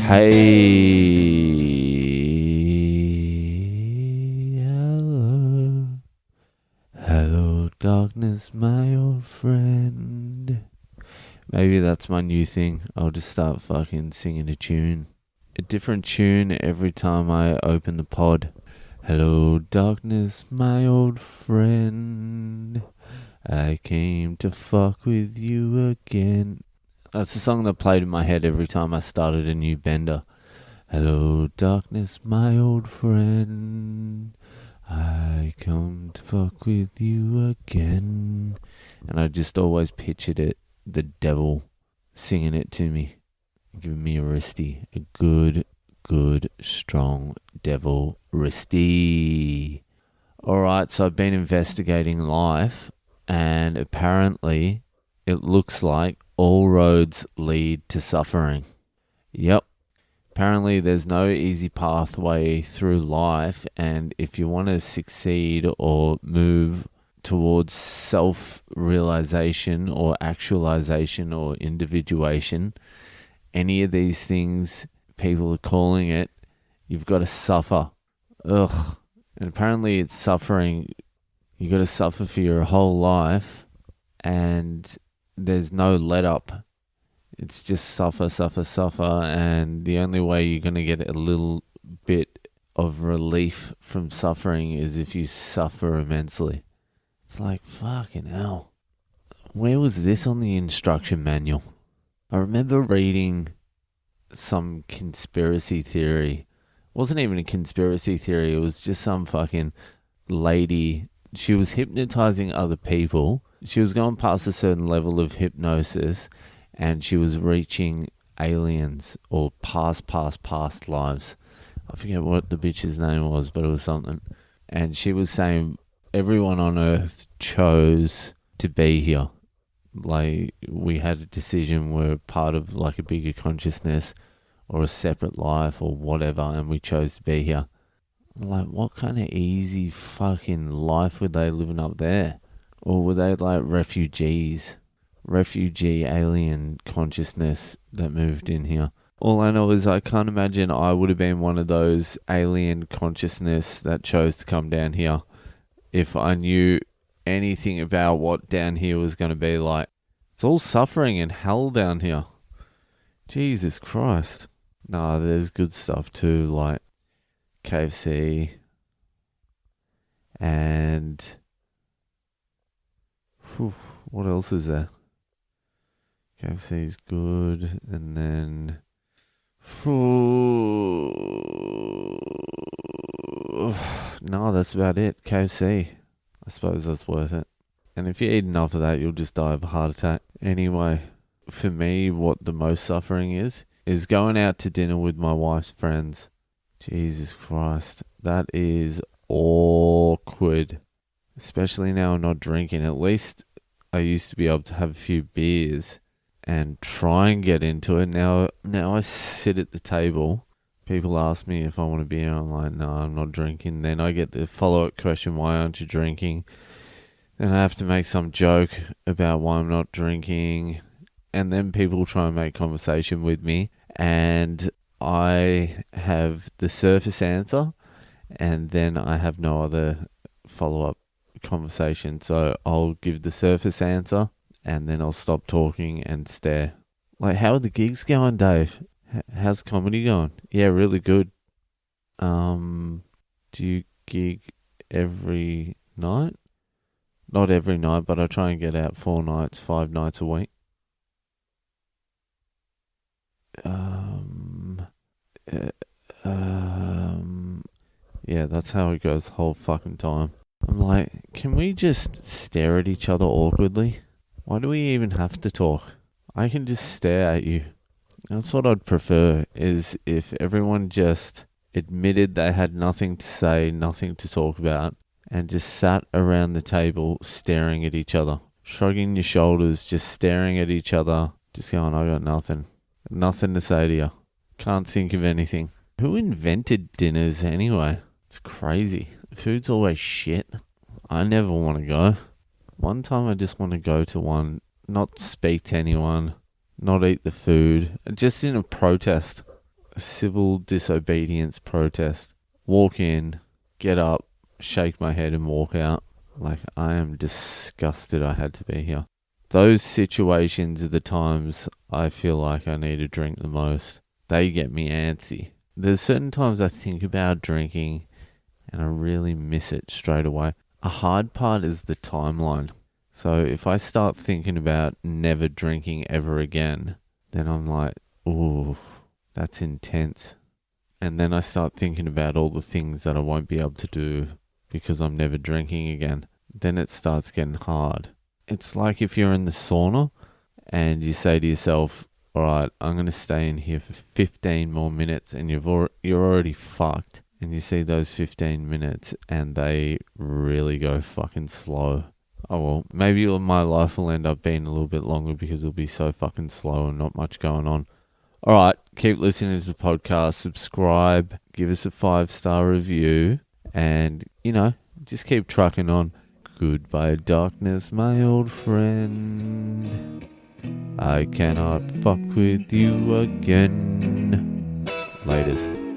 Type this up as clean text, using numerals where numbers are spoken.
Hey, hello, darkness, my old friend. Maybe that's my new thing. I'll just start fucking singing a different tune every time I open the pod. Hello, darkness, my old friend. I came to fuck with you again. That's the song that played in my head every time I started a new bender. Hello, darkness, my old friend. I come to fuck with you again. And I just always pictured it, the devil singing it to me, giving me a wristy, a good, strong devil wristy. Alright, so I've been investigating life, and apparently it looks like all roads lead to suffering. Yep. Apparently there's no easy pathway through life, and if you want to succeed or move towards self-realization or actualization or individuation, any of these things people are calling it, you've got to suffer. Ugh. And apparently it's suffering. You got to suffer for your whole life, and there's no let up. It's just suffer, and the only way you're going to get a little bit of relief from suffering is if you suffer immensely. It's like, fucking hell. Where was this on the instruction manual? I remember reading some conspiracy theory. It wasn't even a conspiracy theory, it was just some fucking lady. She was hypnotizing other people. She was going past a certain level of hypnosis, and she was reaching aliens or past lives. I forget what the bitch's name was, but it was something. And she was saying everyone on Earth chose to be here. Like, we had a decision, we're part of like a bigger consciousness or a separate life or whatever, and we chose to be here. Like, what kind of easy fucking life were they living up there? Or were they like refugee alien consciousness that moved in here? All I know is I can't imagine I would have been one of those alien consciousness that chose to come down here if I knew anything about what down here was going to be like. It's all suffering and hell down here. Jesus Christ. Nah, there's good stuff too, like KFC and what else is there? KFC is good, and then no, that's about it. KFC, I suppose that's worth it. And if you eat enough of that, you'll just die of a heart attack. Anyway, for me, what the most suffering is going out to dinner with my wife's friends. Jesus Christ, that is awkward. Especially now I'm not drinking. At least I used to be able to have a few beers and try and get into it. Now I sit at the table. People ask me if I want a beer. I'm like, no, I'm not drinking. Then I get the follow-up question, why aren't you drinking? Then I have to make some joke about why I'm not drinking. And then people try and make conversation with me. And I have the surface answer. And then I have no other follow-up conversation. So I'll give the surface answer. And then I'll stop talking and stare. Like, how are the gigs going, Dave? How's comedy going? Yeah, really good. Do you gig every night? Not every night, but I try and get out 4 nights, 5 nights a week. Yeah, that's how it goes the whole fucking time. I'm like, can we just stare at each other awkwardly? Why do we even have to talk? I can just stare at you. That's what I'd prefer, is if everyone just admitted they had nothing to say, nothing to talk about, and just sat around the table staring at each other. Shrugging your shoulders, just staring at each other, just going, I got nothing. Nothing to say to you. Can't think of anything. Who invented dinners anyway? It's crazy. Food's always shit. I never want to go. One time I just want to go to one, not speak to anyone, not eat the food, just in a protest. a civil disobedience protest. Walk in, get up, shake my head and walk out. Like, I am disgusted I had to be here. Those situations are the times I feel like I need to drink the most. They get me antsy. There's certain times I think about drinking and I really miss it straight away. A hard part is the timeline. So if I start thinking about never drinking ever again, then I'm like, ooh, that's intense. And then I start thinking about all the things that I won't be able to do because I'm never drinking again. Then it starts getting hard. It's like if you're in the sauna and you say to yourself, all right, I'm going to stay in here for 15 more minutes, and you're already fucked. And you see those 15 minutes and they really go fucking slow. Oh well, maybe my life will end up being a little bit longer because it'll be so fucking slow and not much going on. All right, keep listening to the podcast, subscribe, give us a 5-star review, and, just keep trucking on. Goodbye, darkness, my old friend. I cannot fuck with you again. Laters.